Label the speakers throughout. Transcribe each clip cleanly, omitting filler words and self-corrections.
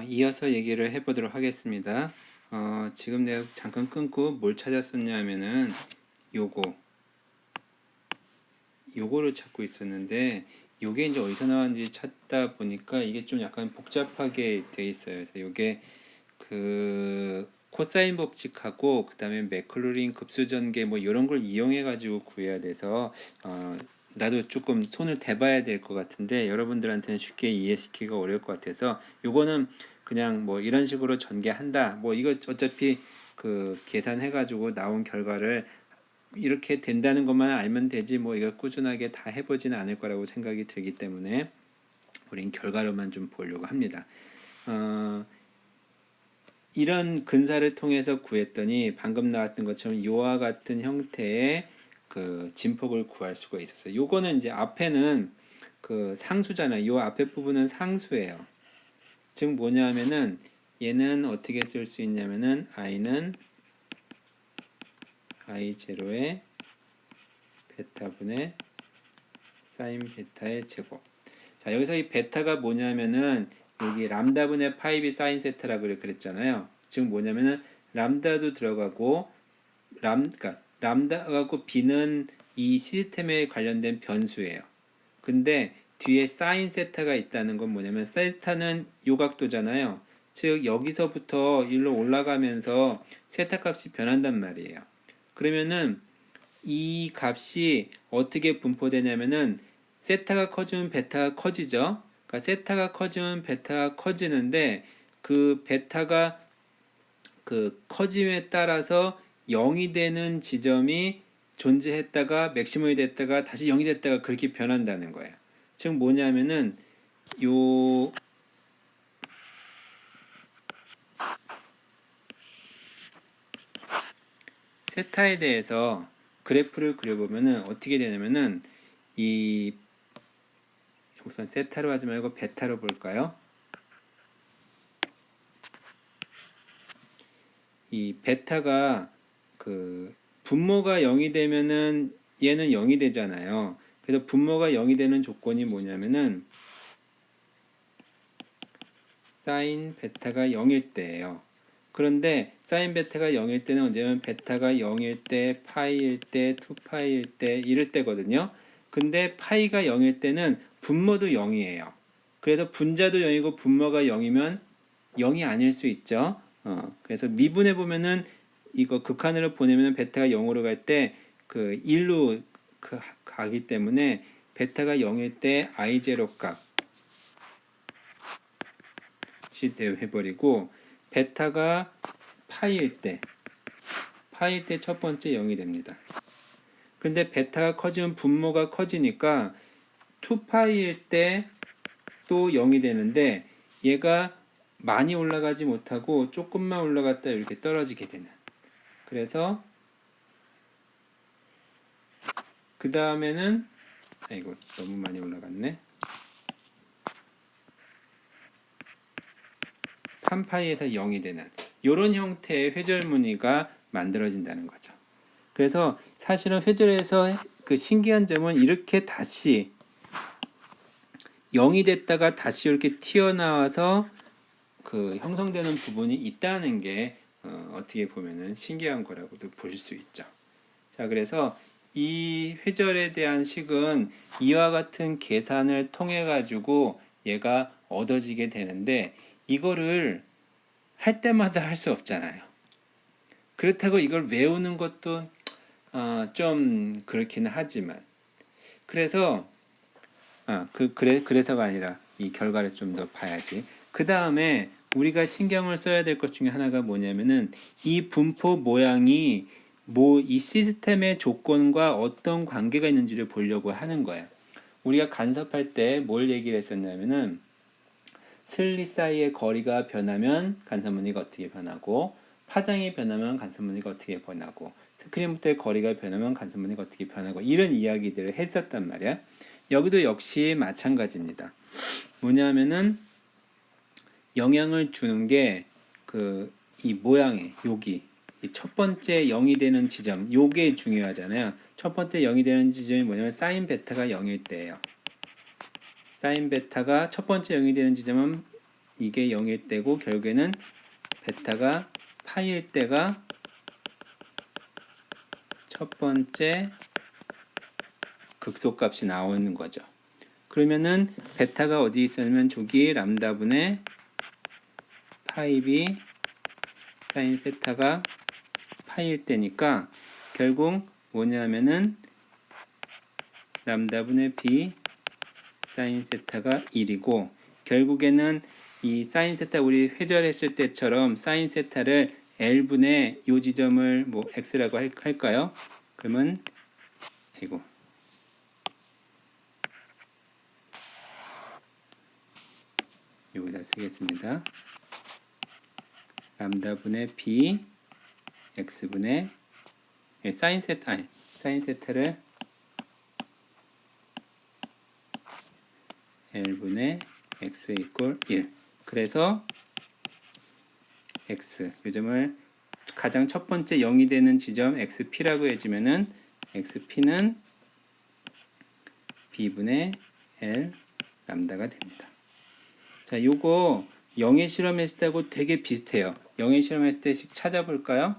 Speaker 1: 이어서 얘기를 해보도록 하겠습니다. 지금 내가 잠깐 끊고 뭘 찾았었냐면은 요거, 요거를 찾고 있었는데 요게 이제 어디서 나왔는지 찾다 보니까 이게 좀 약간 복잡하게 돼 있어요. 그래서 요게 그 코사인 법칙하고 그다음에 맥클로린 급수전개 뭐 이런 걸 이용해 가지고 구해야 돼서 나도 조금 손을 대봐야 될 것 같은데 여러분들한테는 쉽게 이해시키기가 어려울 것 같아서 요거는 그냥 뭐 이런 식으로 전개한다 뭐 이거 어차피 그 계산해 가지고 나온 결과를 이렇게 된다는 것만 알면 되지 뭐 이거 꾸준하게 다 해보지는 않을 거라고 생각이 들기 때문에 우린 결과로만 좀 보려고 합니다. 어, 이런 근사를 통해서 구했더니 방금 나왔던 것처럼 이와 같은 형태의 그 진폭을 구할 수가 있었어요. 요거는 이제 앞에는 그 상수잖아요. 요 앞에 부분은 상수예요. 즉 뭐냐면은 얘는 어떻게 쓸 수 있냐면은 i는 i0의 베타분의 사인 베타의 제곱. 자, 여기서 이 베타가 뭐냐면은 여기 람다분의 파이비 사인 세타라고 그랬잖아요. 즉 뭐냐면은 람다도 들어가고 그러니까 람다하고 b는 이 시스템에 관련된 변수예요. 근데 뒤에 사인 세타가 있다는 건 뭐냐면 세타는 요각도잖아요. 즉 여기서부터 일로 올라가면서 세타 값이 변한단 말이에요. 그러면은 이 값이 어떻게 분포되냐면은 세타가 커지면 베타가 커지죠. 그러니까 세타가 커지면 베타가 커지는데 그 베타가 그 커짐에 따라서 0이 되는 지점이 존재했다가 맥시멈이 됐다가 다시 0이 됐다가 그렇게 변한다는 거예요. 즉 뭐냐면은 요 세타에 대해서 그래프를 그려보면은 어떻게 되냐면은 이 우선 세타로 하지 말고 베타로 볼까요? 이 베타가 그 분모가 0이 되면은 얘는 0이 되잖아요. 그래서 분모가 0이 되는 조건이 뭐냐면은 사인 베타가 0일 때예요. 그런데 사인 베타가 0일 때는 언제면 베타가 0일 때, 파이일 때, 2파이일 때 이럴 때거든요. 근데 파이가 0일 때는 분모도 0이에요. 그래서 분자도 0이고 분모가 0이면 0이 아닐 수 있죠. 그래서 미분해 보면은 이거 극한으로 보내면 베타가 0으로 갈 때 그 1로 가기 때문에 베타가 0일 때 i0 값이 해버리고 베타가 파이일 때 첫 번째 0이 됩니다. 그런데 베타가 커지면 분모가 커지니까 2파이일 때 또 0이 되는데 얘가 많이 올라가지 못하고 조금만 올라갔다 이렇게 떨어지게 되는. 그래서 그 다음에는 아이고 너무 많이 올라갔네. 3파이에서 0이 되는 이런 형태의 회절무늬가 만들어진다는 거죠. 그래서 사실은 회절에서 그 신기한 점은 이렇게 다시 0이 됐다가 다시 이렇게 튀어나와서 그 형성되는 부분이 있다는 게 어떻게 보면은 신기한 거라고도 보실 수 있죠. 자, 그래서 이 회절에 대한 식은 이와 같은 계산을 통해 가지고 얘가 얻어지게 되는데 이거를 할 때마다 할 수 없잖아요. 그렇다고 이걸 외우는 것도 좀 그렇기는 하지만 그래서 그래서가 아니라 이 결과를 좀 더 봐야지. 그 다음에 우리가 신경을 써야 될 것 중에 하나가 뭐냐면은 이 분포 모양이 뭐 이 시스템의 조건과 어떤 관계가 있는지를 보려고 하는 거예요. 우리가 간섭할 때 뭘 얘기를 했었냐면은 슬릿 사이의 거리가 변하면 간섭무늬가 어떻게 변하고 파장이 변하면 간섭무늬가 어떻게 변하고 스크린부터의 거리가 변하면 간섭무늬가 어떻게 변하고 이런 이야기들을 했었단 말이야. 여기도 역시 마찬가지입니다. 뭐냐면은 영향을 주는 게 그 이 모양에 여기 이 첫 번째 0이 되는 지점 요게 중요하잖아요. 첫 번째 0이 되는 지점이 뭐냐면 사인 베타가 0일 때예요. 사인 베타가 첫 번째 0이 되는 지점은 이게 0일 때고 결국에는 베타가 파일 때가 첫 번째 극소값이 나오는 거죠. 그러면은 베타가 어디 있으면 저기 람다분의 파이비 사인 세타가 파일 때니까 결국 뭐냐면은 람다분의 b 사인 세타가 1이고 결국에는 이 사인 세타 우리 회절했을 때처럼 사인 세타를 L분의 이 지점을 뭐 X라고 할까요? 그러면 이거 여기다 쓰겠습니다. 람다분의 b x분의 사인 세타를 L분의 x 이꼴 1. 그래서 x 요점을 가장 첫 번째 0이 되는 지점 xp라고 해주면은 xp는 b분의 L 람다가 됩니다. 자, 요거 0의 실험했을 때하고 되게 비슷해요. 0의 실험했을 때씩 찾아볼까요?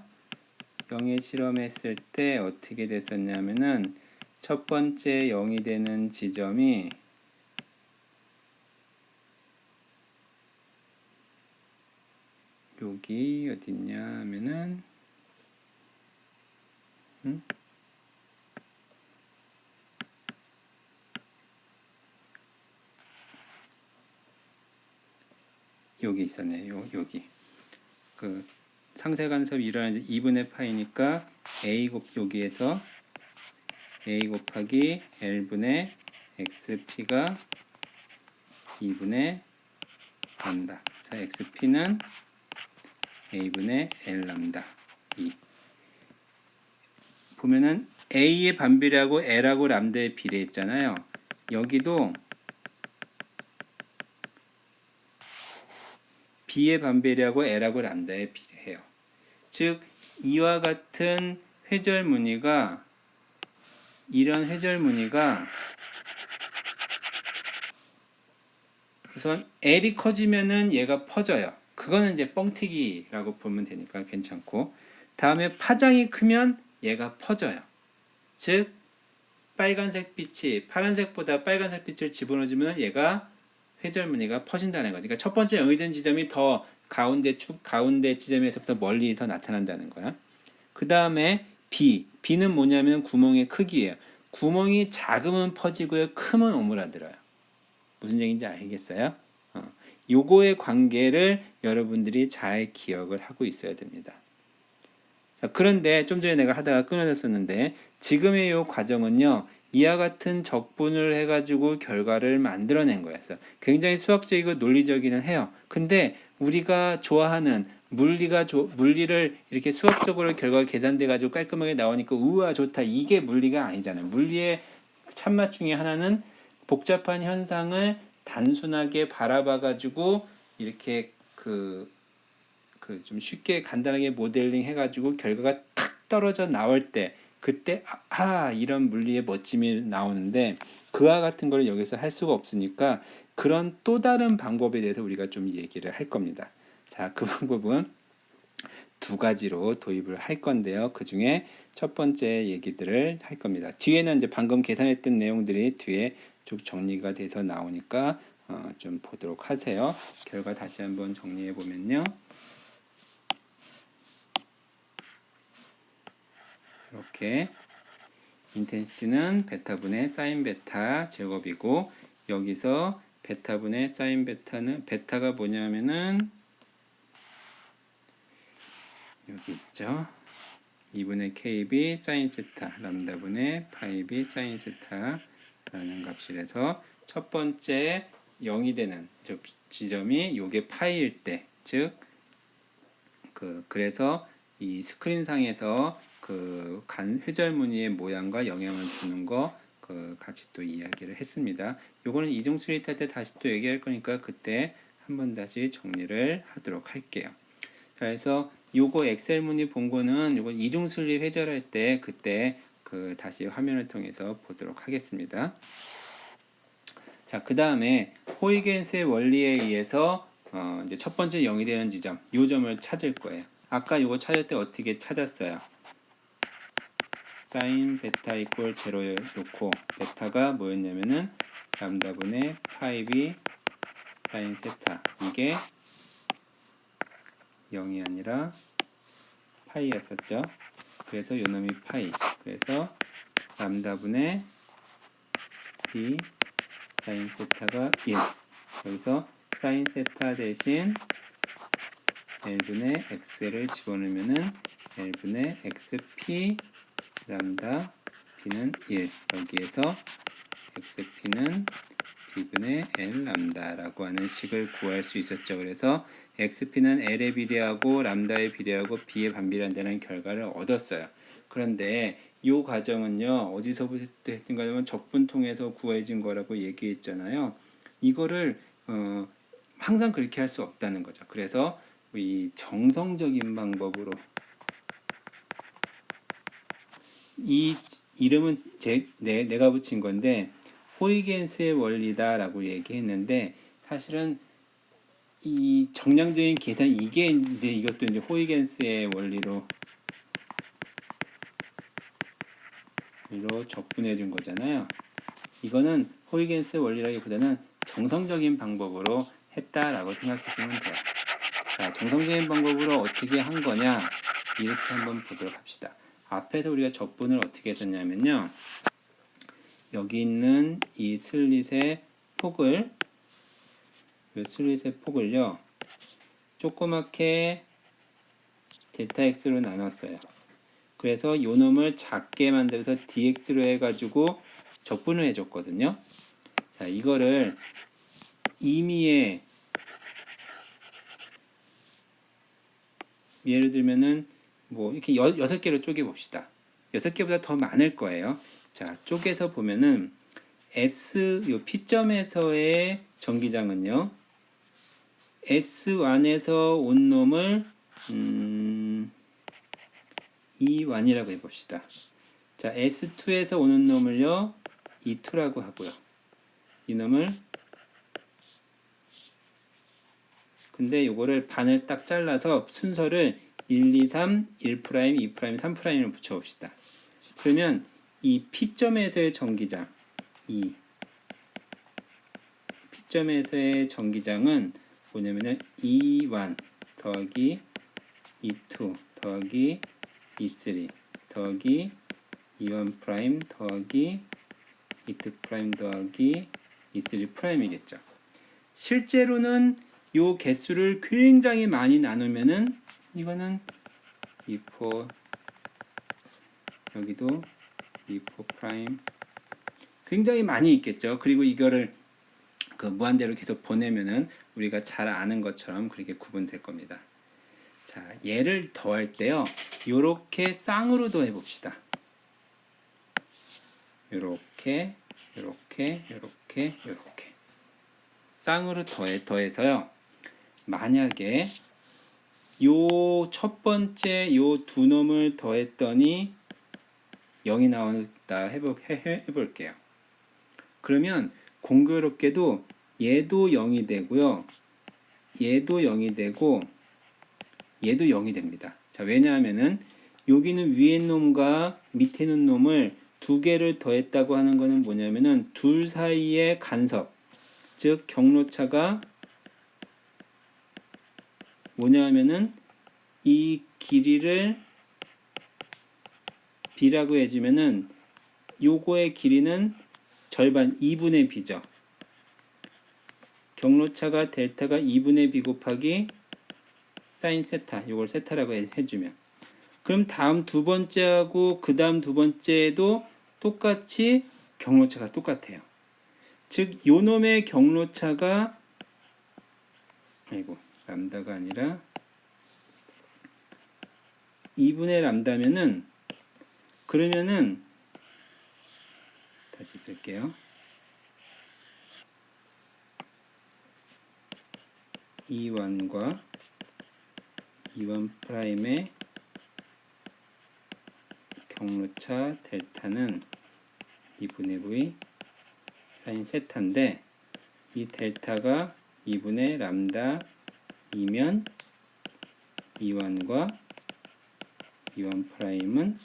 Speaker 1: 0의 실험했을 때 어떻게 됐었냐면은 첫 번째 0이 되는 지점이 여기 어딨냐 하면은 여기 있었네요. 여기 그 상세 간섭이 일어나는 2분의 파이니까 a 여기에서 a 곱하기 L분의 xp가 2분의 람다. 자, xp는 a분의 L 람다 2. 보면은 a의 반비례하고 L하고 람다의 비례했잖아요. 여기도 b의 반비례하고 L하고 람다의 비례해요. 즉 이와 같은 회절 무늬가 이런 회절 무늬가 우선 L이 커지면은 얘가 퍼져요. 그거는 이제 뻥튀기라고 보면 되니까 괜찮고 다음에 파장이 크면 얘가 퍼져요. 즉 빨간색 빛이 파란색보다 빨간색 빛을 집어넣어주면 얘가 회절 무늬가 퍼진다는 거죠. 그러니까 첫 번째 0이 된 지점이 더 가운데 지점에서부터 멀리서 나타난다는 거야. 그 다음에 B는 뭐냐면 구멍의 크기예요. 구멍이 작으면 퍼지고요, 크면 오므라들어요. 무슨 얘기인지 알겠어요? 요거의 관계를 여러분들이 잘 기억을 하고 있어야 됩니다. 자, 그런데 좀 전에 내가 하다가 끊어졌었는데 지금의 이 과정은요, 이와 같은 적분을 해가지고 결과를 만들어낸 거였어요. 굉장히 수학적이고 논리적이긴 해요. 근데 우리가 좋아하는 물리를 이렇게 수학적으로 결과가 계산돼 가지고 깔끔하게 나오니까 우와 좋다, 이게 물리가 아니잖아요. 물리의 참맛 중에 하나는 복잡한 현상을 단순하게 바라봐 가지고 이렇게 좀 쉽게 간단하게 모델링 해가지고 결과가 탁 떨어져 나올 때 그때 이런 물리의 멋짐이 나오는데 그와 같은 걸 여기서 할 수가 없으니까 그런 또 다른 방법에 대해서 우리가 좀 얘기를 할 겁니다. 자, 그 방법은 두 가지로 도입을 할 건데요. 그 중에 첫 번째 얘기들을 할 겁니다. 뒤에는 이제 방금 계산했던 내용들이 뒤에 쭉 정리가 돼서 나오니까 좀 보도록 하세요. 결과 다시 한번 정리해 보면요. 이렇게 인텐시티는 베타분의 사인 베타 제곱이고 여기서 베타분의 사인 베타는 베타가 뭐냐면은 여기 있죠. 2분의 kb 사인 세타 람다분의 파이b 사인 세타라는 값이라서 첫 번째 0이 되는 지점이 요게 파이일 때, 즉 그래서 이 스크린상에서 회절 무늬의 모양과 영향을 주는 거 같이 또 이야기를 했습니다. 요거는 이중수리 탈 때 다시 또 얘기할 거니까 그때 한번 다시 정리를 하도록 할게요. 자, 그래서 요거 엑셀 무늬 본 거는 요거 이중순리 회절할 때 그때 다시 화면을 통해서 보도록 하겠습니다. 자, 그 다음에 호이겐스의 원리에 의해서 이제 첫 번째 0이 되는 지점, 요 점을 찾을 거예요. 아까 요거 찾을 때 어떻게 찾았어요? 사인 베타 이퀄 0 놓고 베타가 뭐였냐면은 람다분의 파이비 사인 세타, 이게 0이 아니라 파이였었죠. 그래서 요 놈이 파이, 그래서 람다분의 b 사인 세타가 1, 여기서 사인 세타 대신 L분의 X를 집어넣으면은 L분의 XP 람다 B는 1, 여기에서 XP는 B분의 L 람다라고 하는 식을 구할 수 있었죠. 그래서 XP는 L에 비례하고 람다에 비례하고 B에 반비례한다는 결과를 얻었어요. 그런데 이 과정은요, 어디서부터 했던가 하면 적분통해서 구해진 거라고 얘기했잖아요. 이거를 항상 그렇게 할 수 없다는 거죠. 그래서 이 정성적인 방법으로, 이 이름은 내가 붙인 건데 호이겐스의 원리다라고 얘기했는데, 사실은 이 정량적인 계산, 이게 이제 이것도 이제 호이겐스의 원리로 적분해 준 거잖아요. 이거는 호이겐스 원리라기보다는 정성적인 방법으로 했다라고 생각하시면 돼요. 자, 정성적인 방법으로 어떻게 한 거냐, 이렇게 한번 보도록 합시다. 앞에서 우리가 적분을 어떻게 했었냐면요, 여기 있는 이 슬릿의 폭을, 조그맣게 델타 x로 나눴어요. 그래서 요 놈을 작게 만들어서 dx로 해가지고 적분을 해줬거든요. 자, 이거를 임의의, 예를 들면은 뭐 이렇게 6개로 쪼개 봅시다. 6개보다 더 많을 거예요. 자, 쪼개서 보면은 S, 요 P점에서의 전기장은요, S1에서 온 놈을 E1이라고 해봅시다. 자, S2에서 오는 놈을요, E2라고 하고요. 이 놈을, 근데 요거를 반을 딱 잘라서 순서를 1, 2, 3, 1', 2', 3'을 붙여봅시다. 그러면 이 P점에서의 전기장, 이 P점에서의 전기장은 뭐냐면은 E1 더하기 E2 더하기 E3 더하기 E1 프라임 더하기 E2 프라임 더하기 E3 프라임이겠죠. 실제로는 요 개수를 굉장히 많이 나누면은 이거는 E4, 여기도 E4 프라임, 굉장히 많이 있겠죠. 그리고 이거를 그 무한대로 계속 보내면은 우리가 잘 아는 것처럼 그렇게 구분될 겁니다. 자, 얘를 더할 때요, 요렇게 쌍으로 더해 봅시다. 요렇게 쌍으로 더해서요, 만약에 요 첫 번째 요 두 놈을 더했더니 0이 나온다 해볼게요. 그러면 공교롭게도 얘도 0이 되고요, 얘도 0이 되고 얘도 0이 됩니다. 자, 왜냐하면은 여기는 위에 놈과 밑에 있는 놈을 두 개를 더했다고 하는 것은 뭐냐면은 둘 사이의 간섭, 즉 경로차가 뭐냐 하면은 이 길이를 b라고 해주면은 요거의 길이는 절반 2분의 b죠. 경로차가 델타가 2분의 b 곱하기 사인 세타, 요걸 세타라고 해주면, 그럼 다음 두 번째하고 그 다음 두 번째도 똑같이 경로차가 똑같아요. 즉 요놈의 경로차가, 람다가 아니라 2분의 람다면은, 그러면은 다시 쓸게요. E1과 E1 프라임의 경로차 델타는 2분의 V 사인 세타인데, 이 델타가 2분의 람다 이면 E1과 E1 프라임은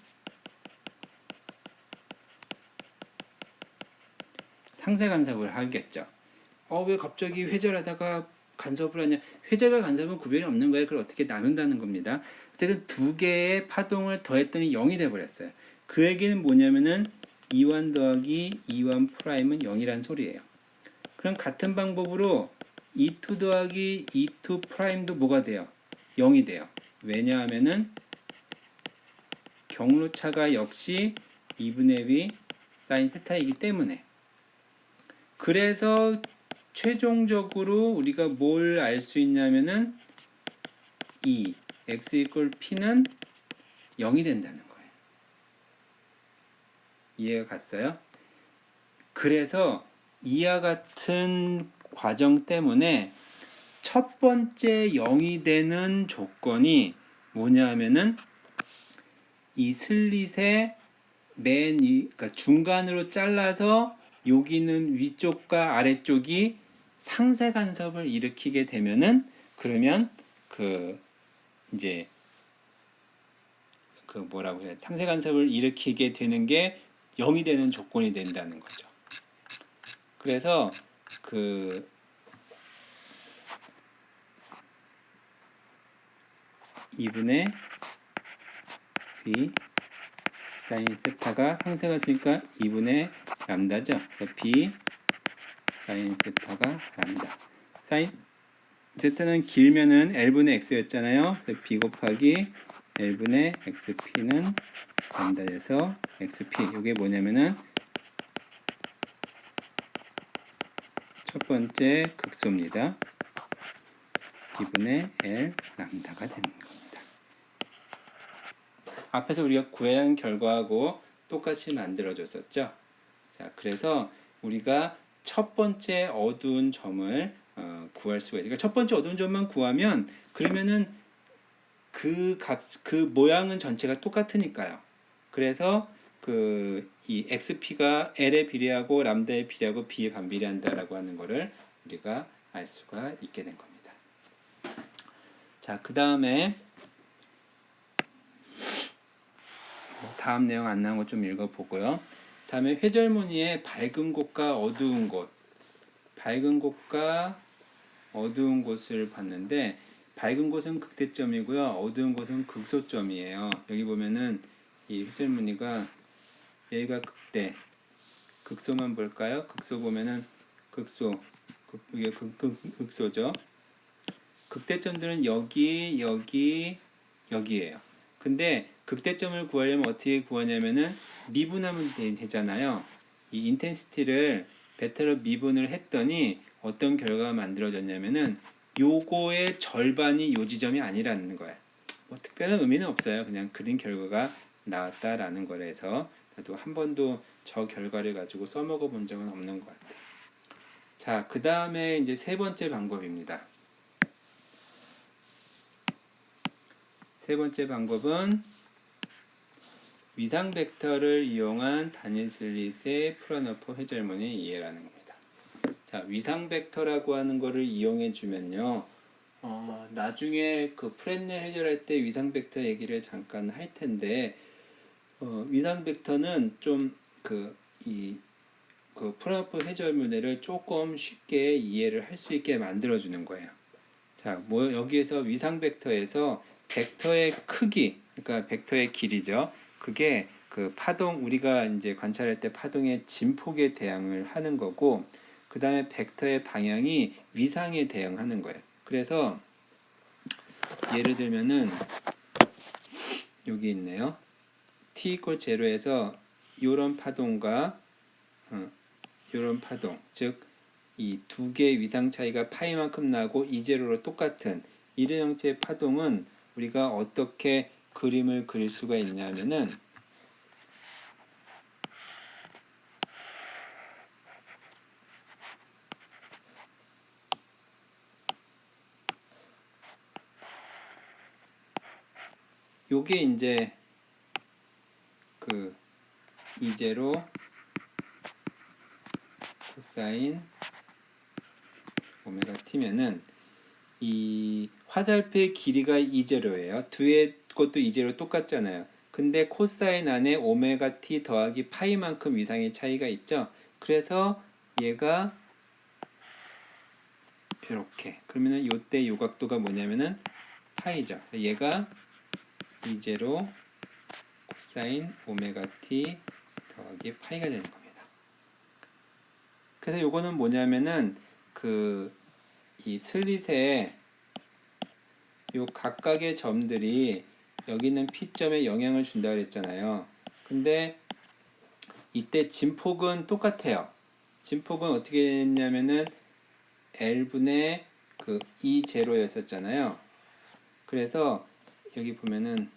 Speaker 1: 상세 간섭을 하겠죠. 왜 갑자기 회절하다가 간섭을 하냐? 회절과 간섭은 구별이 없는 거예요. 그걸 어떻게 나눈다는 겁니다. 어쨌든 두 개의 파동을 더했더니 0이 돼버렸어요. 그 얘기는 뭐냐면은 E1 더하기 E1 프라임은 0이란 소리예요. 그럼 같은 방법으로 E2 더하기 E2 프라임도 뭐가 돼요? 0이 돼요. 왜냐하면은 경로차가 역시 2분의 V 사인 세타이기 때문에. 그래서 최종적으로 우리가 뭘 알 수 있냐면은 이 x 이퀄 p는 0이 된다는 거예요. 이해가 갔어요? 그래서 이와 같은 과정 때문에 첫 번째 0이 되는 조건이 뭐냐 하면은 이 슬릿의 그러니까 중간으로 잘라서 여기는 위쪽과 아래쪽이 상세 간섭을 일으키게 되면은 그러면 이제 뭐라고 해야 상세 간섭을 일으키게 되는 게 0이 되는 조건이 된다는 거죠. 그래서 2분의 B 사인 세타가 상세 간섭이니까 2분의 람다죠. B 사인 세타가 람다. 사인 Z는 길면은 L분의 X였잖아요. 그래서 B 곱하기 L분의 XP는 람다 돼서 XP. 이게 뭐냐면은 첫 번째 극소입니다. B분의 L 람다가 되는 겁니다. 앞에서 우리가 구한 결과하고 똑같이 만들어줬었죠. 자, 그래서 우리가 첫 번째 어두운 점을 구할 수가 있어요. 그러니까 첫 번째 어두운 점만 구하면 그러면은 그 모양은 전체가 똑같으니까요. 그래서 이 XP가 L에 비례하고 람다에 비례하고 B에 반비례한다라고 하는 거를 우리가 알 수가 있게 된 겁니다. 자, 그 다음에 다음 내용 안 나온 것 좀 읽어보고요. 다음에 회절무늬의 밝은 곳과 어두운 곳, 밝은 곳과 어두운 곳을 봤는데 밝은 곳은 극대점이고요. 어두운 곳은 극소점이에요. 여기 보면은 이 회절무늬가 여기가 극대, 극소만 볼까요? 극소 보면은 극소, 이게 극소죠. 극대점들은 여기, 여기, 여기예요. 근데 극대점을 구하려면 어떻게 구하냐면은 미분하면 되잖아요. 이 인텐시티를 베타로 미분을 했더니 어떤 결과가 만들어졌냐면은 요거의 절반이 요 지점이 아니라는 거예요. 뭐 특별한 의미는 없어요. 그냥 그린 결과가 나왔다라는 거라서 나도 한 번도 저 결과를 가지고 써먹어 본 적은 없는 것 같아요. 자, 그 다음에 이제 세 번째 방법입니다. 세 번째 방법은 위상 벡터를 이용한 단일 슬릿의 프로너퍼 회절무늬 이해라는 겁니다. 자, 위상 벡터라고 하는 거를 이용해 주면요. 나중에 프렌넬 해결할 때 위상 벡터 얘기를 잠깐 할 텐데 위상 벡터는 좀 프로너퍼 회절무늬를 조금 쉽게 이해를 할 수 있게 만들어 주는 거예요. 자, 여기에서 위상 벡터에서 벡터의 크기, 그러니까 벡터의 길이죠. 그게 파동, 우리가 이제 관찰할 때 파동의 진폭에 대응을 하는 거고, 그 다음에 벡터의 방향이 위상에 대응하는 거예요. 그래서 예를 들면은 여기 있네요. t 이퀄 제로에서 요런 파동과 요런 파동, 즉 이 두 개의 위상 차이가 파이만큼 나고 이제로로 똑같은 이런 형태의 파동은 우리가 어떻게 그림을 그릴 수가 있냐면은 요게 이제 이제로 코사인 오메가 t면은 이 화살표의 길이가 이제로예요. 뒤에 것도 이제로 똑같잖아요. 근데 코사인 안에 오메가 t 더하기 파이만큼 위상의 차이가 있죠. 그래서 얘가 이렇게 그러면은 요때 요각도가 뭐냐면은 파이죠. 얘가 이제로 코사인 오메가 t 더하기 파이가 되는 겁니다. 그래서 요거는 뭐냐면은 그 이 슬릿에 요 각각의 점들이 여기 있는 P점에 영향을 준다 그랬잖아요. 근데 이때 진폭은 똑같아요. 진폭은 어떻게 했냐면은 L분의 그 E0였었잖아요. 그래서 여기 보면은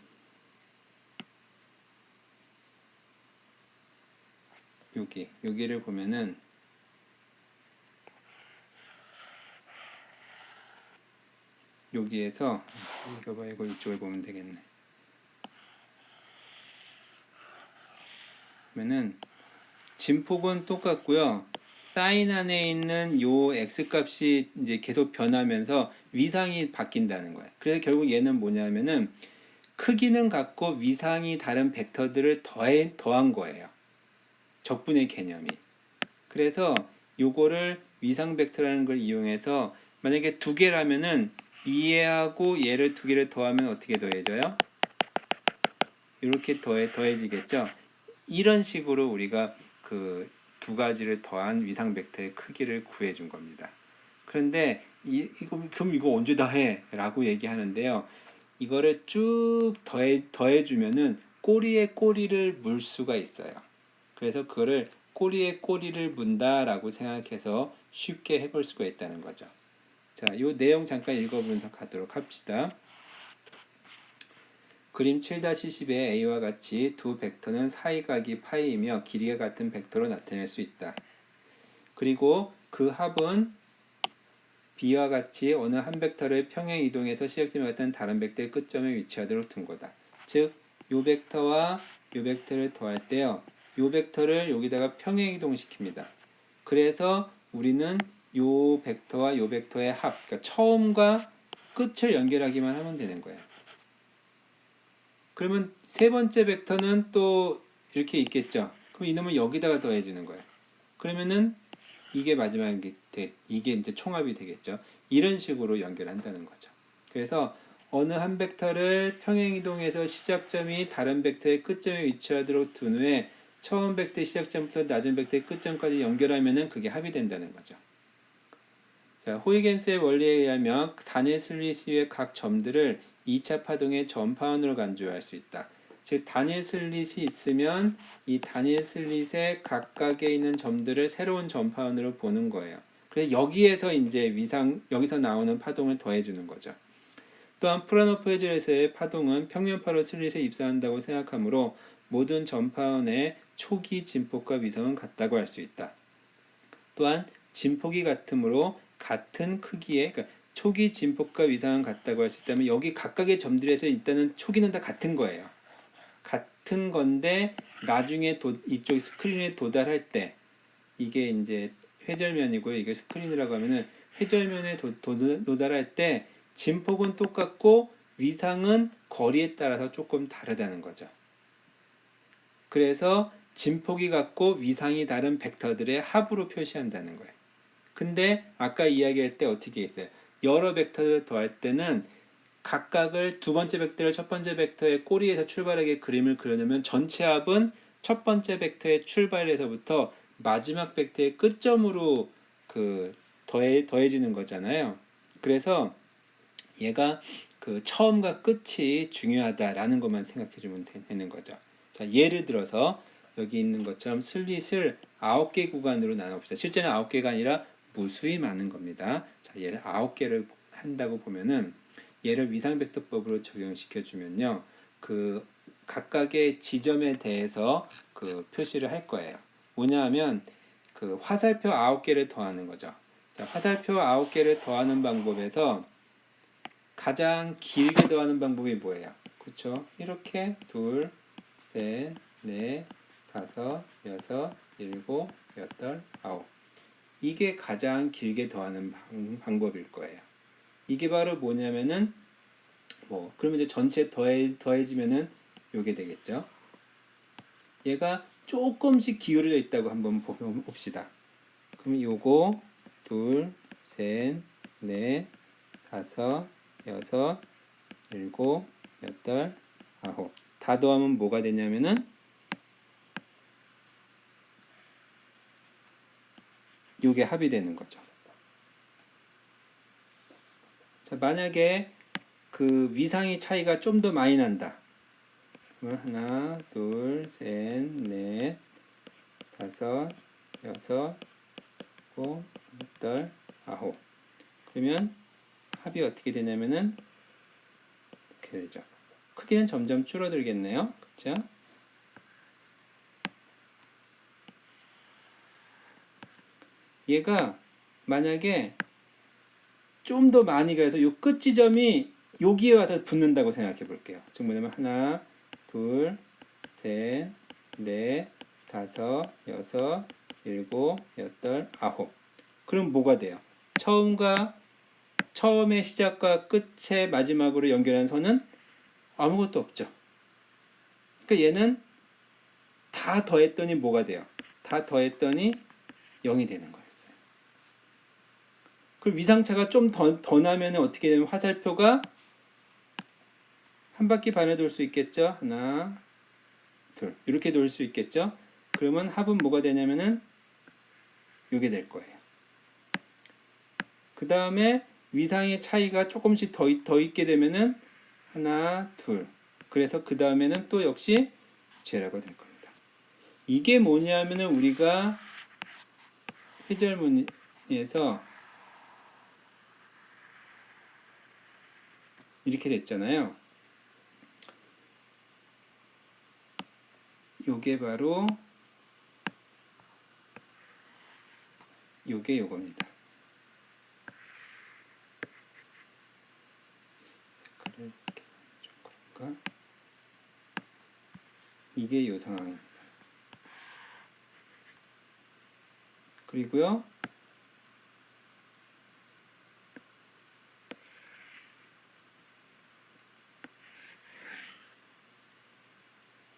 Speaker 1: 여기를 보면은 여기에서 이거 봐 이거 이쪽을 보면 되겠네. 그러면은 진폭은 똑같고요. 사인 안에 있는 요 x 값이 이제 계속 변하면서 위상이 바뀐다는 거예요. 그래서 결국 얘는 뭐냐면은 크기는 같고 위상이 다른 벡터들을 더한 거예요. 적분의 개념이. 그래서 요거를 위상 벡터라는 걸 이용해서 만약에 두 개라면은 얘하고 얘를 두 개를 더하면 어떻게 더해져요? 이렇게 더해지겠죠. 이런 식으로 우리가 그 두 가지를 더한 위상 벡터의 크기를 구해준 겁니다. 그런데 그럼 이거 언제 다 해? 라고 얘기하는데요. 이거를 쭉 더해주면은 꼬리에 꼬리를 물 수가 있어요. 그래서 그거를 꼬리에 꼬리를 문다라고 생각해서 쉽게 해볼 수가 있다는 거죠. 자, 이 내용 잠깐 읽어보면서 가도록 합시다. 그림 7-10의 A와 같이 두 벡터는 사이각이 파이이며 길이가 같은 벡터로 나타낼 수 있다. 그리고 그 합은 B와 같이 어느 한 벡터를 평행 이동해서 시작점에 같은 다른 벡터의 끝점에 위치하도록 둔 거다. 즉, 요 벡터와 요 벡터를 더할 때요. 요 벡터를 여기다가 평행 이동시킵니다. 그래서 우리는 요 벡터와 요 벡터의 합, 그러니까 처음과 끝을 연결하기만 하면 되는 거예요. 그러면 세 번째 벡터는 또 이렇게 있겠죠. 그럼 이놈을 여기다가 더해주는 거예요. 그러면은 이게 마지막에 이게 이제 총합이 되겠죠. 이런 식으로 연결한다는 거죠. 그래서 어느 한 벡터를 평행 이동해서 시작점이 다른 벡터의 끝점에 위치하도록 둔 후에 처음 벡터의 시작점부터 낮은 벡터의 끝점까지 연결하면은 그게 합이 된다는 거죠. 자, 호이겐스의 원리에 의하면 단일 슬릿 위의 각 점들을 2차 파동의 전파원으로 간주할 수 있다. 즉 단일 슬릿이 있으면 이 단일 슬릿의 각각에 있는 점들을 새로운 전파원으로 보는 거예요. 그래서 여기에서 이제 여기서 나오는 파동을 더해주는 거죠. 또한 프라노프 해질에서의 파동은 평면파로 슬릿에 입사한다고 생각하므로 모든 전파원의 초기 진폭과 위성은 같다고 할 수 있다. 또한 진폭이 같으므로 같은 크기의 그러니까 초기 진폭과 위상은 같다고 할 수 있다면 여기 각각의 점들에서 일단은 초기는 다 같은 거예요. 같은 건데 나중에 이쪽 스크린에 도달할 때 이게 이제 회절면이고요. 이게 스크린이라고 하면은 회절면에 도달할 때 진폭은 똑같고 위상은 거리에 따라서 조금 다르다는 거죠. 그래서 진폭이 같고 위상이 다른 벡터들의 합으로 표시한다는 거예요. 근데 아까 이야기할 때 어떻게 했어요? 여러 벡터를 더할 때는 각각을 두 번째 벡터를 첫 번째 벡터의 꼬리에서 출발하게 그림을 그려놓으면 전체 합은 첫 번째 벡터의 출발에서부터 마지막 벡터의 끝점으로 그 더해지는 거잖아요. 그래서 얘가 그 처음과 끝이 중요하다라는 것만 생각해 주면 되는 거죠. 자, 예를 들어서 여기 있는 것처럼 슬릿을 9개 구간으로 나눠봅시다. 실제는 9개가 아니라 무수히 많은 겁니다. 자, 얘를 9개를 한다고 보면은 얘를 위상벡터법으로 적용시켜 주면요. 그 각각의 지점에 대해서 그 표시를 할 거예요. 뭐냐 하면 그 화살표 9개를 더하는 거죠. 자, 화살표 9개를 더하는 방법에서 가장 길게 더하는 방법이 뭐예요? 그렇죠? 이렇게 둘, 셋, 넷, 다섯, 여섯, 일곱, 여덟, 아홉. 이게 가장 길게 더하는 방법일 거예요. 이게 바로 뭐냐면은 그러면 이제 전체 더해지면은 요게 되겠죠. 얘가 조금씩 기울어져 있다고 한번 봅시다. 그러면 요거 둘, 셋, 넷, 다섯, 여섯, 일곱, 여덟, 아홉 다 더하면 뭐가 되냐면은 요게 합이 되는 거죠. 자, 만약에 그 위상의 차이가 좀 더 많이 난다. 그러면 하나, 둘, 셋, 넷, 다섯, 여섯, 일곱, 여덟, 아홉. 그러면 합이 어떻게 되냐면은 이렇게 되죠. 크기는 점점 줄어들겠네요. 그렇죠? 얘가 만약에 좀 더 많이 가서 요 끝 지점이 여기에 와서 붙는다고 생각해 볼게요. 즉 뭐냐면 하나, 둘, 셋, 넷, 다섯, 여섯, 일곱, 여덟, 아홉. 그럼 뭐가 돼요? 처음의 시작과 끝의 마지막으로 연결한 선은 아무것도 없죠. 그러니까 얘는 다 더했더니 뭐가 돼요? 다 더했더니 0이 되는 거였어요. 그리고 위상차가 좀 더 나면 어떻게 되면 화살표가 한 바퀴 반을 돌 수 있겠죠? 하나, 둘. 이렇게 돌 수 있겠죠? 그러면 합은 뭐가 되냐면은 이게 될 거예요. 그 다음에 위상의 차이가 조금씩 더 있게 되면은 하나, 둘. 그래서 그 다음에는 또 역시 제라고 될 겁니다. 이게 뭐냐면은 우리가 회절문에서 이렇게 됐잖아요. 요게 바로 요게 요겁니다. 색깔을 이렇게 좀 그런가? 이게 요 상황입니다. 그리고요.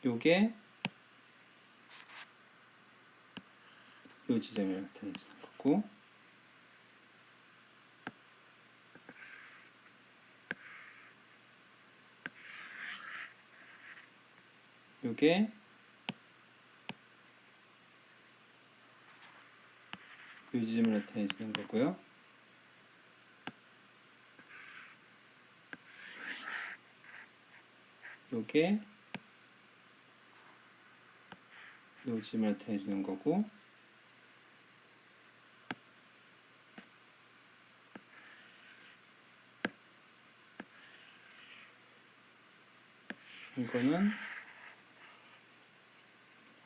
Speaker 1: 요게 요 지점에 나타내주는 거고 요게 요 지점을 나타내주는 거고요. 요게 요 지점을 나타내주는 거고 이거는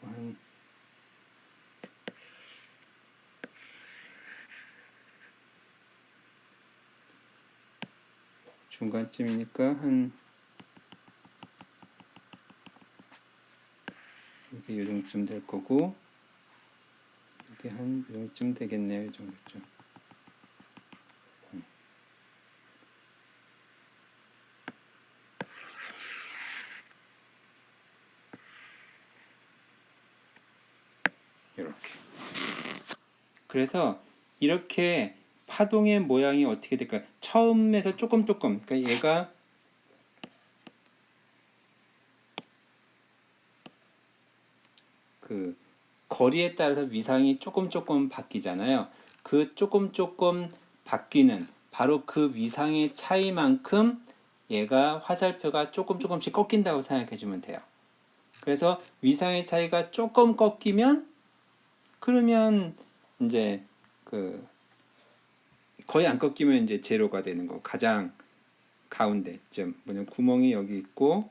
Speaker 1: 한 중간쯤이니까 한 이게 요 정도쯤 될 거고 이게 한 요 정도쯤 되겠네요. 요 정도쯤. 이렇게. 그래서 이렇게 파동의 모양이 어떻게 될까요? 처음에서 조금 그러니까 얘가 그 거리에 따라서 위상이 조금 바뀌잖아요. 그 조금 바뀌는 바로 그 위상의 차이만큼 얘가 화살표가 조금씩 꺾인다고 생각해 주면 돼요. 그래서 위상의 차이가 조금 꺾이면 그러면 이제 그 거의 안 꺾이면 이제 제로가 되는 거. 가장 가운데쯤 뭐냐면 구멍이 여기 있고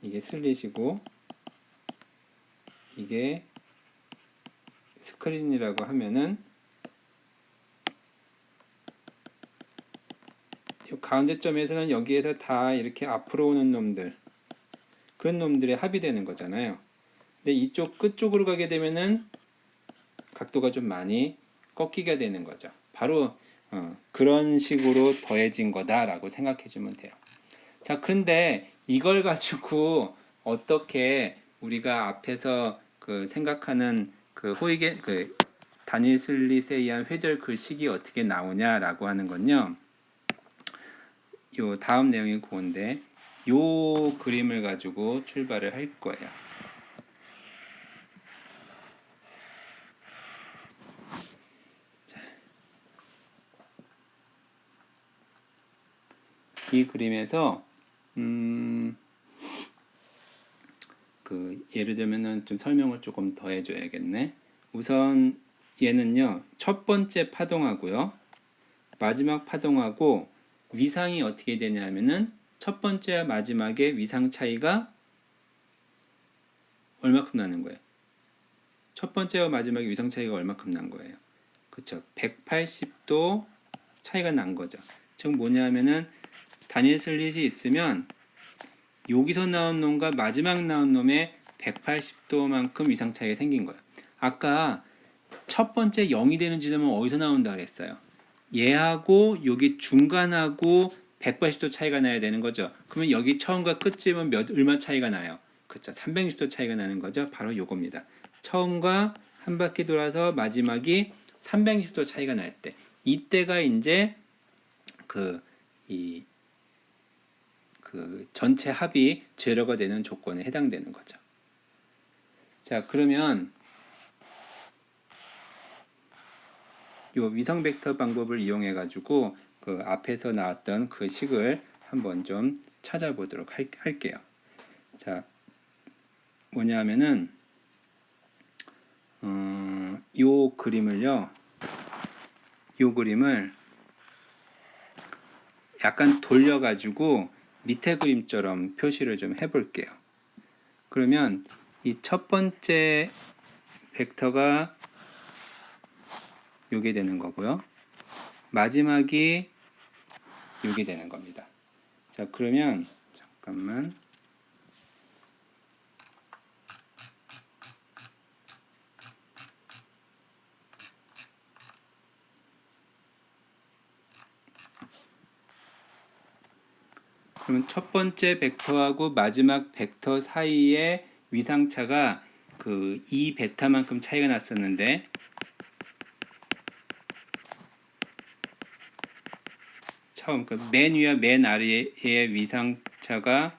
Speaker 1: 이게 슬릿이고 이게 스크린이라고 하면은 이 가운데 점에서는 여기에서 다 이렇게 앞으로 오는 놈들 그런 놈들의 합이 되는 거잖아요. 근데 이쪽 끝쪽으로 가게 되면은 각도가 좀 많이 꺾이게 되는 거죠. 바로 그런 식으로 더해진 거다라고 생각해 주면 돼요. 자, 근데 이걸 가지고 어떻게 우리가 앞에서 그 생각하는 그 호이게 그 다니엘 슬릿에 의한 회절 글식이 어떻게 나오냐라고 하는 건요. 요 다음 내용이 그건데 요 그림을 가지고 출발을 할 거예요. 이 그림에서 그 예를 들면은 좀 설명을 조금 더 해줘야겠네. 우선 얘는요 첫 번째 파동하고요 마지막 파동하고 위상이 어떻게 되냐면은 첫 번째와 마지막의 위상 차이가 얼마큼 나는 거예요? 첫 번째와 마지막의 위상 차이가 얼마큼 난 거예요? 그쵸? 180도 차이가 난 거죠. 즉 뭐냐면은 다니엘 슬릿이 있으면 여기서 나온 놈과 마지막 나온 놈의 180도만큼 위상 차이가 생긴 거예요. 아까 첫 번째 0이 되는 지점은 어디서 나온다 그랬어요? 얘하고 여기 중간하고 180도 차이가 나야 되는 거죠. 그러면 여기 처음과 끝쯤은 얼마 차이가 나요? 그렇죠. 360도 차이가 나는 거죠. 바로 요겁니다. 처음과 한 바퀴 돌아서 마지막이 360도 차이가 날 때, 이때가 이제 그 전체 합이 제로가 되는 조건에 해당되는 거죠. 자, 그러면 요 위성 벡터 방법을 이용해 가지고 그 앞에서 나왔던 그 식을 한번 좀 찾아보도록 할게요. 자, 뭐냐면은 요 그림을요. 요 그림을 약간 돌려 가지고 밑에 그림처럼 표시를 좀 해볼게요. 그러면 이 첫 번째 벡터가 요게 되는 거고요. 마지막이 요게 되는 겁니다. 자, 그러면 잠깐만. 그러면 첫 번째 벡터하고 마지막 벡터 사이의 위상차가 그 2베타만큼 차이가 났었는데 처음 그 맨 위와 맨 아래의 위상차가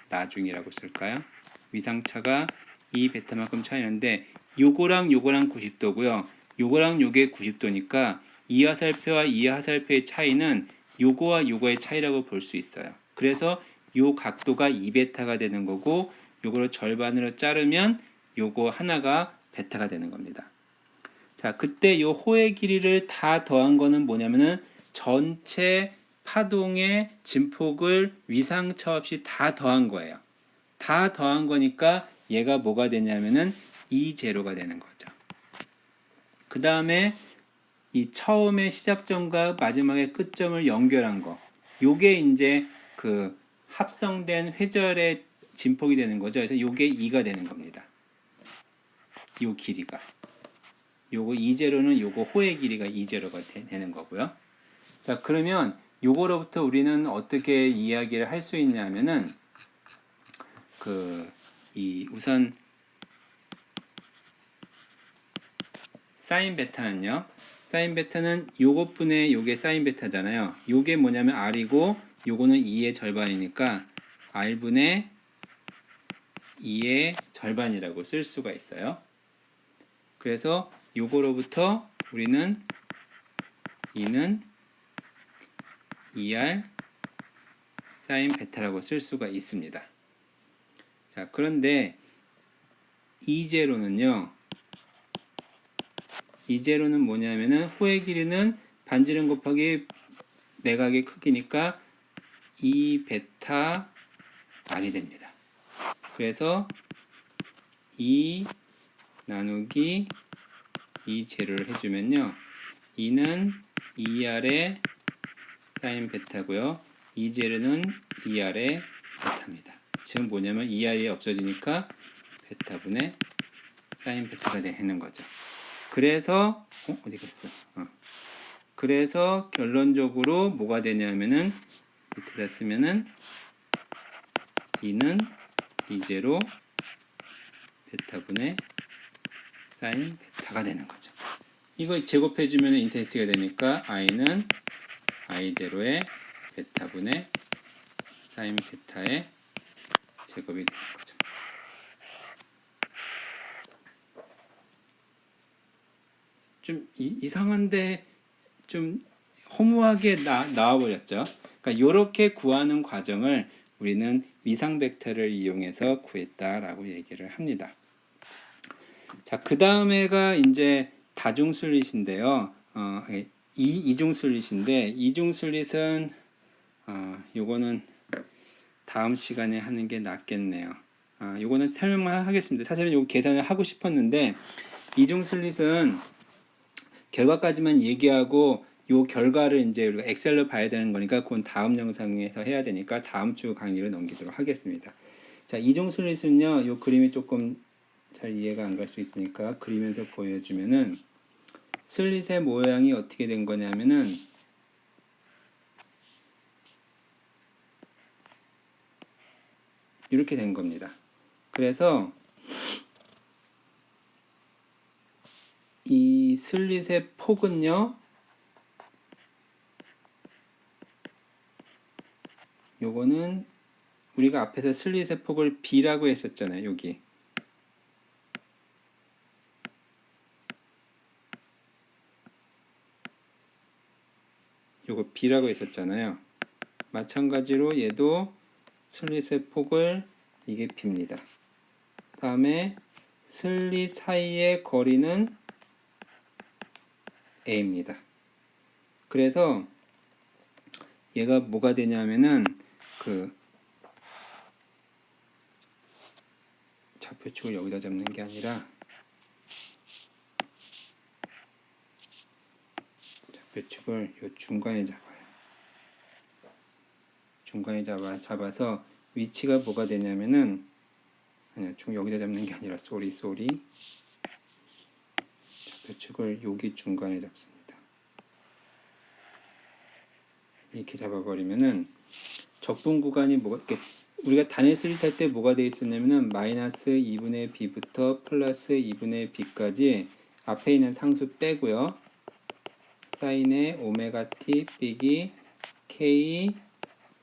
Speaker 1: 나중이라고 쓸까요? 위상차가 2베타만큼 차이는데 요거랑 요거랑 90도고요. 요거랑 요게 90도니까 이하살표와 이하살표의 차이는 요거와 요거의 차이라고 볼 수 있어요. 그래서 요 각도가 2베타가 되는 거고 요거를 절반으로 자르면 요거 하나가 베타가 되는 겁니다. 자, 그때 요 호의 길이를 다 더한 거는 뭐냐면은 전체 파동의 진폭을 위상차 없이 다 더한 거예요. 다 더한 거니까 얘가 뭐가 되냐면은 2제로가 되는 거죠. 그 다음에 이 처음의 시작점과 마지막의 끝점을 연결한 거, 요게 이제 그 합성된 회절의 진폭이 되는 거죠. 그래서 요게 2가 되는 겁니다. 요 길이가. 요거 2제로는 요거 호의 길이가 2제로가 되는 거고요. 자, 그러면 요거로부터 우리는 어떻게 이야기를 할 수 있냐면은 우선 사인 베타는요. 사인 베타는 요것분의 요게 사인 베타잖아요. 요게 뭐냐면 R이고 요거는 2의 절반이니까 R분의 2의 절반이라고 쓸 수가 있어요. 그래서 요거로부터 우리는 2는 2R 사인 베타라고 쓸 수가 있습니다. 자, 그런데 이제로는요. 이제로는 뭐냐면은 호의 길이는 반지름 곱하기 매각의 크기니까 2베타 R이 됩니다. 그래서 2 나누기 2제로를 해주면요. 2는 2R의 사인 베타고요. 2제로는 2R의 베타입니다. 지금 뭐냐면 2R이 없어지니까 베타분의 사인 베타가 되는 거죠. 그래서 어디 갔어? 그래서 결론적으로 뭐가 되냐면은 밑에다 쓰면은 E는 E0 베타분의 사인 베타가 되는 거죠. 이거 제곱해주면 인텐시티가 되니까 I는 I0의 베타분의 사인 베타의 제곱이 되는 거죠. 좀 이상한데 좀 허무하게 나와버렸죠. 그러니까 이렇게 구하는 과정을 우리는 위상 벡터를 이용해서 구했다라고 얘기를 합니다. 자, 그 다음에가 이제 다중슬릿인데요. 이중슬릿인데 이중슬릿은 요거는 다음 시간에 하는 게 낫겠네요. 요거는 설명하겠습니다. 사실은 요 계산을 하고 싶었는데 이중슬릿은 결과까지만 얘기하고 요 결과를 이제 우리가 엑셀로 봐야 되는 거니까 그건 다음 영상에서 해야 되니까 다음 주 강의를 넘기도록 하겠습니다. 자, 이중슬릿은요, 요 그림이 조금 잘 이해가 안 갈 수 있으니까 그리면서 보여주면은 슬릿의 모양이 어떻게 된 거냐면은 이렇게 된 겁니다. 그래서 이 슬릿의 폭은요, 요거는 우리가 앞에서 슬릿의 폭을 B라고 했었잖아요. 여기 요거 B라고 했었잖아요. 마찬가지로 얘도 슬릿의 폭을 이게 B입니다. 다음에 슬릿 사이의 거리는 A입니다. 그래서 얘가 뭐가 되냐면은 그 좌표축을 여기다 잡는 게 아니라 좌표축을 요 중간에 잡아요. 중간에 잡아서 위치가 뭐가 되냐면은 아니야, 여기다 잡는 게 아니라 쏘리 좌표축을 여기 중간에 잡습니다. 이렇게 잡아버리면은 적분 구간이 뭐가 이렇게 우리가 단일 슬릿 할 때 뭐가 되어 있었냐면은 마이너스 2분의 b부터 플러스 2분의 b까지 앞에 있는 상수 빼고요. 사인의 오메가 t 빼기 k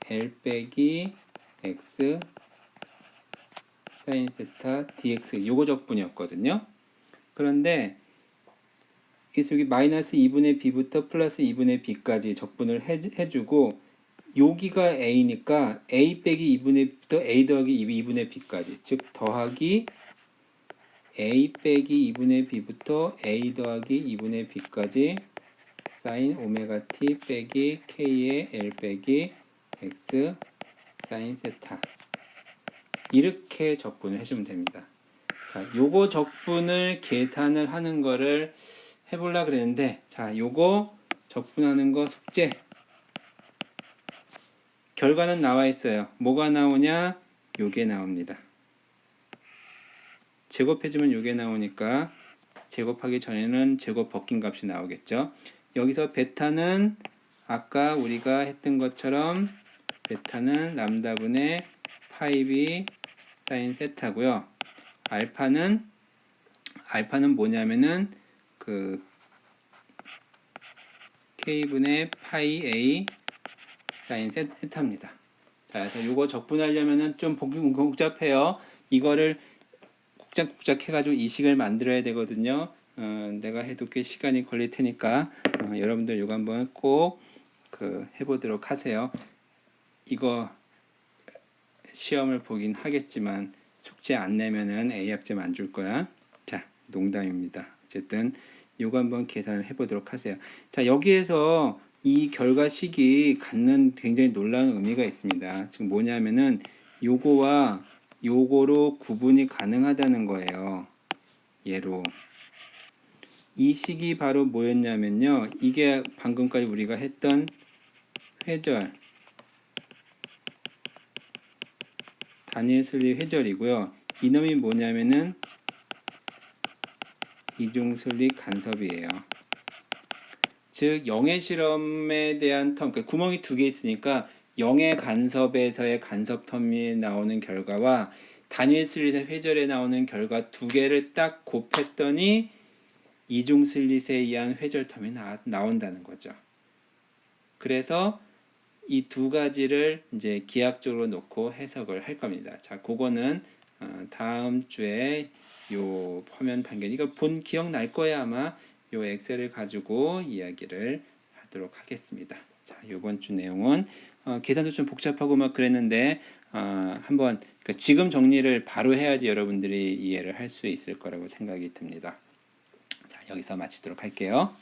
Speaker 1: l 빼기 x 사인 세타 dx 요거 적분이었거든요. 그런데 여기 마이너스 2분의 b부터 플러스 2분의 b까지 적분을 해주고 여기가 a니까 a 빼기 2분의 b부터 a 더하기 2분의 b까지 즉 더하기 a 빼기 2분의 b부터 a 더하기 2분의 b까지 사인 오메가 t 빼기 k의 l 빼기 x 사인 세타 이렇게 적분을 해주면 됩니다. 자, 요거 적분을 계산을 하는 거를 해보려고 그랬는데 자, 요거 적분하는 거 숙제 결과는 나와 있어요. 뭐가 나오냐? 요게 나옵니다. 제곱해주면 요게 나오니까 제곱하기 전에는 제곱 벗긴 값이 나오겠죠. 여기서 베타는 아까 우리가 했던 것처럼 베타는 람다분의 파이비 사인 세타고요. 알파는 뭐냐면은 그 k분의 파이 a 사인 세타입니다. 자, 그래서 요거 적분하려면은 좀 복잡해요. 이거를 국작 해가지고 이식을 만들어야 되거든요. 내가 해도 꽤 시간이 걸릴 테니까 여러분들 이거 한번 꼭 해보도록 하세요. 이거 시험을 보긴 하겠지만 숙제 안 내면은 A학점 안 줄 거야. 자, 농담입니다. 어쨌든 이거 한번 계산을 해보도록 하세요. 자, 여기에서 이 결과식이 갖는 굉장히 놀라운 의미가 있습니다. 지금 뭐냐면은 요거와 요거로 구분이 가능하다는 거예요. 얘로. 이 식이 바로 뭐였냐면요. 이게 방금까지 우리가 했던 회절, 단일 슬릿 회절이고요. 이놈이 뭐냐면은 이중 슬릿 간섭이에요. 즉 영의 실험에 대한 텀, 그러니까 구멍이 두 개 있으니까 영의 간섭에서의 간섭 텀이 나오는 결과와 단일 슬릿의 회절에 나오는 결과 두 개를 딱 곱했더니 이중 슬릿에 의한 회절 텀이 나온다는 거죠. 그래서 이 두 가지를 이제 기하학적으로 놓고 해석을 할 겁니다. 자, 그거는 다음 주에 요 화면 단계, 이거 본 기억 날 거야 아마. 요 엑셀을 가지고 이야기를 하도록 하겠습니다. 자, 요번 주 내용은 계산도 좀 복잡하고 막 그랬는데 한번 그러니까 지금 정리를 바로 해야지 여러분들이 이해를 할 수 있을 거라고 생각이 듭니다. 자, 여기서 마치도록 할게요.